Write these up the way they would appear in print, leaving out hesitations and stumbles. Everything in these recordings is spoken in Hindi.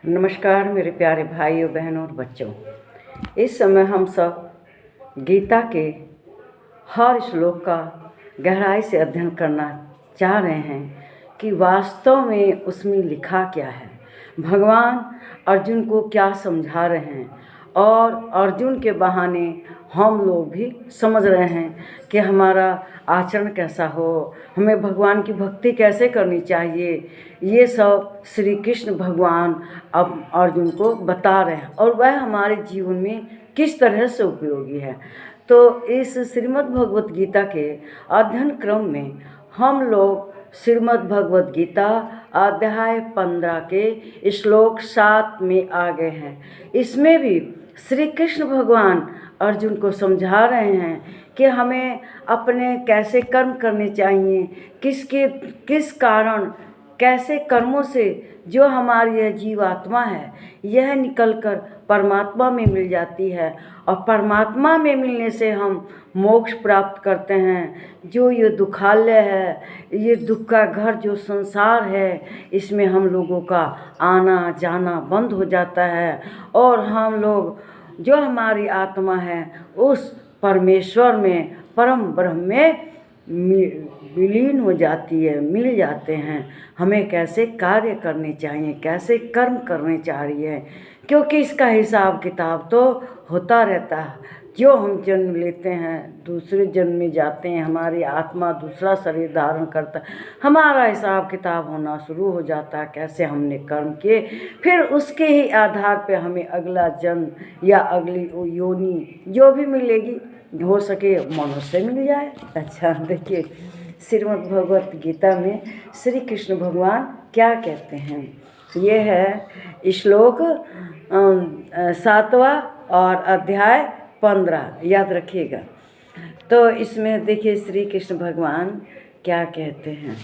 नमस्कार मेरे प्यारे भाइयों बहनों और बच्चों। इस समय हम सब गीता के हर श्लोक का गहराई से अध्ययन करना चाह रहे हैं कि वास्तव में उसमें लिखा क्या है, भगवान अर्जुन को क्या समझा रहे हैं और अर्जुन के बहाने हम लोग भी समझ रहे हैं कि हमारा आचरण कैसा हो, हमें भगवान की भक्ति कैसे करनी चाहिए। ये सब श्री कृष्ण भगवान अब अर्जुन को बता रहे हैं और वह हमारे जीवन में किस तरह से उपयोगी है। तो इस श्रीमद् भगवत गीता के अध्ययन क्रम में हम लोग श्रीमद् भगवत गीता अध्याय 15 के श्लोक 7 में आ गए हैं। इसमें भी श्री कृष्ण भगवान अर्जुन को समझा रहे हैं कि हमें अपने कैसे कर्म करने चाहिए, किस कारण कैसे कर्मों से जो हमारी यह जीवात्मा है यह निकलकर परमात्मा में मिल जाती है और परमात्मा में मिलने से हम मोक्ष प्राप्त करते हैं। जो ये दुखालय है, ये दुख का घर जो संसार है, इसमें हम लोगों का आना जाना बंद हो जाता है और हम लोग जो हमारी आत्मा है उस परमेश्वर में परम ब्रह्म में विलीन हो जाती है, मिल जाते हैं। हमें कैसे कार्य करने चाहिए, कैसे कर्म करने चाहिए, क्योंकि इसका हिसाब किताब तो होता रहता है। जो हम जन्म लेते हैं, दूसरे जन्म में जाते हैं, हमारी आत्मा दूसरा शरीर धारण करता है, हमारा हिसाब किताब होना शुरू हो जाता है। कैसे हमने कर्म किए, फिर उसके ही आधार पे हमें अगला जन्म या अगली योनि जो भी मिलेगी, हो सके मनुष्य मिल जाए। अच्छा देखिए, श्रीमद् भगवत गीता में श्री कृष्ण भगवान क्या कहते हैं। ये है श्लोक 7वां और अध्याय 15, याद रखिएगा। तो इसमें देखिए श्री कृष्ण भगवान क्या कहते हैं।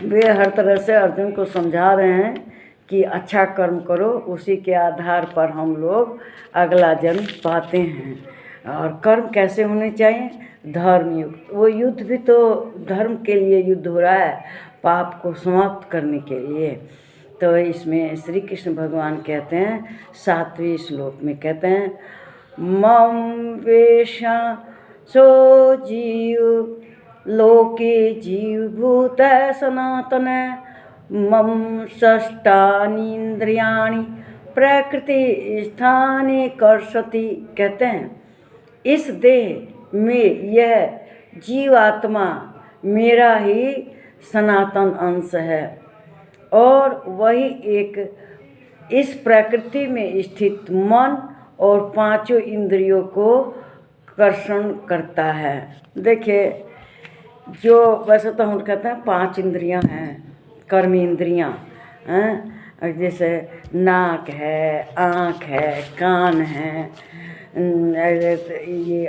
वे हर तरह से अर्जुन को समझा रहे हैं कि अच्छा कर्म करो, उसी के आधार पर हम लोग अगला जन्म पाते हैं। और कर्म कैसे होने चाहिए, धर्म युक्त। वो युद्ध भी तो धर्म के लिए युद्ध हो रहा है, पाप को समाप्त करने के लिए। तो इसमें श्री कृष्ण भगवान कहते हैं 7वें श्लोक में कहते हैं, मम वेशा सो जीव लोके जीवभूत सनातन मम षष्ठानीन्द्रियाणि प्रकृति स्थाने कर्षति। कहते हैं इस देह में यह जीवात्मा मेरा ही सनातन अंश है और वही एक इस प्रकृति में स्थित मन और पांचों इंद्रियों को कर्षण करता है। देखिए, जो वैसे तो हम कहते हैं 5 इंद्रियां हैं, कर्म इंद्रियां हैं, जैसे नाक है, आँख है, कान है, ये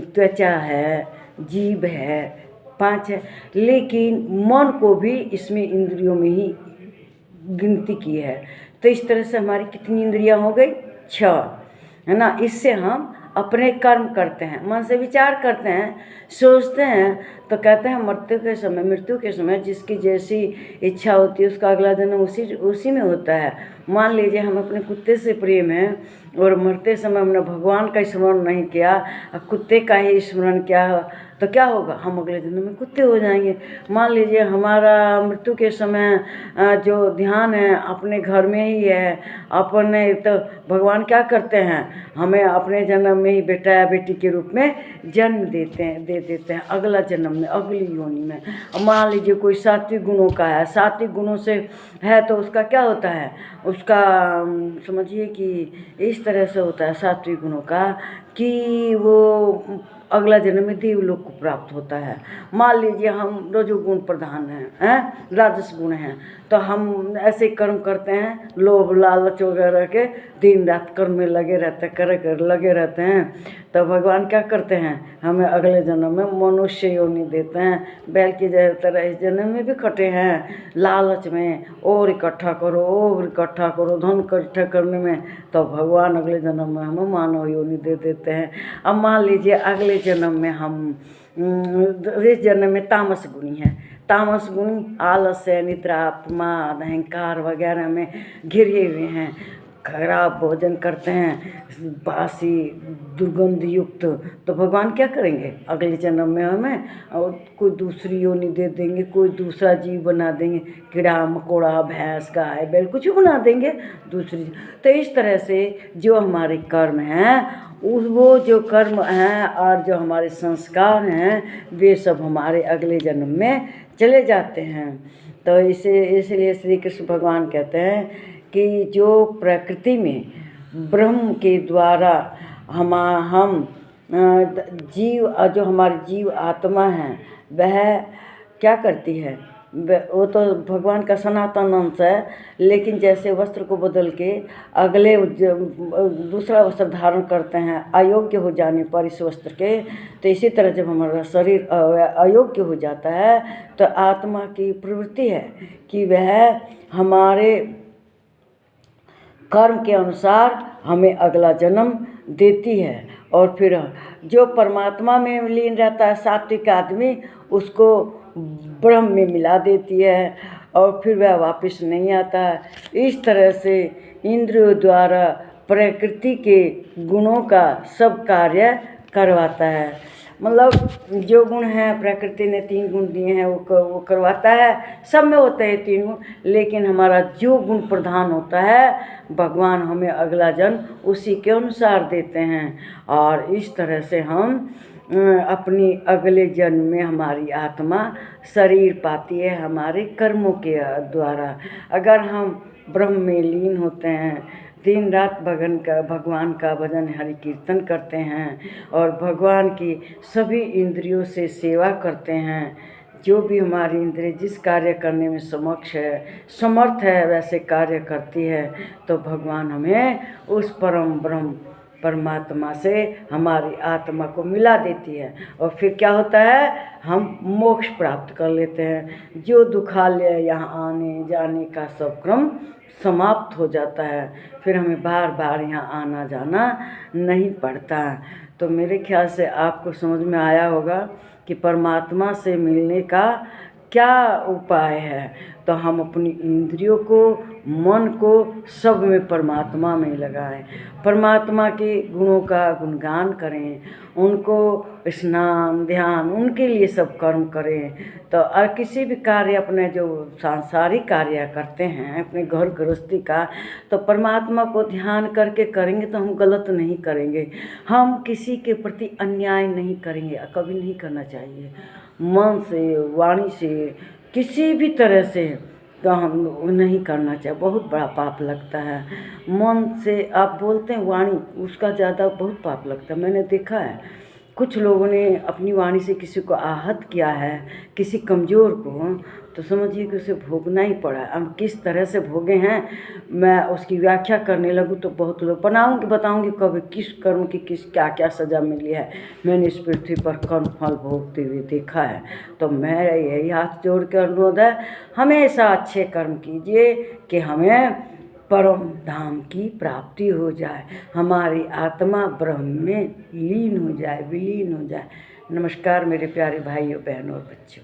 त्वचा है, जीभ है, 5 है। लेकिन मन को भी इसमें इंद्रियों में ही गिनती की है। तो इस तरह से हमारी कितनी इंद्रियां हो गई, 6 है ना। इससे हम अपने कर्म करते हैं, मन से विचार करते हैं, सोचते हैं। तो कहते हैं मृत्यु के समय जिसकी जैसी इच्छा होती है उसका अगला जन्म उसी में होता है। मान लीजिए हम अपने कुत्ते से प्रेम है और मरते समय हमने भगवान का स्मरण नहीं किया, कुत्ते का ही स्मरण किया, तो क्या होगा, हम अगले जन्म में कुत्ते हो जाएंगे। मान लीजिए हमारा मृत्यु के समय जो ध्यान है अपने घर में ही है, अपने तो भगवान क्या करते हैं, हमें अपने जन्म में ही बेटा या बेटी के रूप में जन्म दे देते हैं अगला जन्म में, अगली योनि में। मान लीजिए कोई सात्विक गुणों का है, सात्विक गुणों से है तो उसका क्या होता है, उसका समझिए कि इस तरह से होता है सात्विक गुणों का कि वो अगला जन्म में देवलोक को प्राप्त होता है। मान लीजिए हम रजोगुण प्रधान हैं, राजस गुण हैं, तो हम ऐसे कर्म करते हैं, लोभ लालच वगैरह के दिन रात कर्म में लगे रहते हैं। तो भगवान क्या करते हैं, हमें अगले जन्म में मनुष्य योनि देते हैं। बैल की तरह इस जन्म में भी खटे हैं लालच में, और इकट्ठा करो धन इकट्ठा करने में, तो भगवान अगले जन्म में हमें मानव योनि दे देते हैं। अब मान लीजिए अगले जन्म में हम इस जन्म में तामस गुणी हैं, तामस गुण आलस्य, निद्रा, अपमान, अहंकार वगैरह में घिरे हुए हैं, खराब भोजन करते हैं, बासी दुर्गंध युक्त, तो भगवान क्या करेंगे? अगले जन्म में हमें और कोई दूसरी योनि दे देंगे, कोई दूसरा जीव बना देंगे, कीड़ा मकोड़ा, भैंस, गाय, बैल, कुछ भी बना देंगे दूसरी। तो इस तरह से जो हमारे कर्म हैं, वो जो कर्म हैं और जो हमारे संस्कार हैं, वे सब हमारे अगले जन्म में चले जाते हैं। तो इसलिए श्री कृष्ण भगवान कहते हैं कि जो प्रकृति में ब्रह्म के द्वारा हम जीव, जो हमारी जीव आत्मा है, वह क्या करती है? वो तो भगवान का सनातन अंश है, लेकिन जैसे वस्त्र को बदल के अगले दूसरा वस्त्र धारण करते हैं अयोग्य हो जाने पर इस वस्त्र के, तो इसी तरह जब हमारा शरीर अयोग्य हो जाता है तो आत्मा की प्रवृत्ति है कि वह हमारे कर्म के अनुसार हमें अगला जन्म देती है। और फिर जो परमात्मा में लीन रहता है सात्विक आदमी, उसको ब्रह्म में मिला देती है और फिर वह वापस नहीं आता है। इस तरह से इंद्रियों द्वारा प्रकृति के गुणों का सब कार्य करवाता है। मतलब जो गुण हैं, प्रकृति ने 3 गुण दिए हैं, वो करवाता है। सब में होते हैं 3 गुण, लेकिन हमारा जो गुण प्रधान होता है, भगवान हमें अगला जन्म उसी के अनुसार देते हैं। और इस तरह से हम अपनी अगले जन्म में हमारी आत्मा शरीर पाती है हमारे कर्मों के द्वारा। अगर हम ब्रह्म में लीन होते हैं, दिन रात भगवान का भजन हरि कीर्तन करते हैं और भगवान की सभी इंद्रियों से सेवा करते हैं, जो भी हमारी इंद्रिय जिस कार्य करने में समर्थ है वैसे कार्य करती है, तो भगवान हमें उस परम ब्रह्म परमात्मा से हमारी आत्मा को मिला देती है। और फिर क्या होता है? हम मोक्ष प्राप्त कर लेते हैं। जो दुखालय यहाँ आने जाने का सब क्रम समाप्त हो जाता है, फिर हमें बार बार यहाँ आना जाना नहीं पड़ता। तो मेरे ख्याल से आपको समझ में आया होगा कि परमात्मा से मिलने का क्या उपाय है। तो हम अपनी इंद्रियों को, मन को सब में परमात्मा में लगाएं, परमात्मा के गुणों का गुणगान करें, उनको स्नान ध्यान उनके लिए सब कर्म करें। तो और किसी भी कार्य अपने जो सांसारिक कार्य करते हैं अपने घर गृहस्थी का, तो परमात्मा को ध्यान करके करेंगे तो हम गलत नहीं करेंगे, हम किसी के प्रति अन्याय नहीं करेंगे, कभी नहीं करना चाहिए। मन से, वाणी से, किसी भी तरह से तो हम नहीं करना चाहिए, बहुत बड़ा पाप लगता है। मन से आप बोलते हैं, वाणी उसका ज़्यादा बहुत पाप लगता है। मैंने देखा है कुछ लोगों ने अपनी वाणी से किसी को आहत किया है, किसी कमज़ोर को, तो समझिए कि उसे भोगना ही पड़ा। अब किस तरह से भोगे हैं मैं उसकी व्याख्या करने लगूँ तो बहुत लोग बताऊँगी कभी किस कर्म की किस क्या क्या सज़ा मिली है। मैंने इस पृथ्वी पर कर्म फल भोगते हुए देखा है। तो मैं यही हाथ जोड़ कर अनुरोध है, हमेशा अच्छे कर्म कीजिए कि हमें परम धाम की प्राप्ति हो जाए, हमारी आत्मा ब्रह्म में लीन हो जाए, विलीन हो जाए। नमस्कार मेरे प्यारे भाइयों बहनों और बच्चों।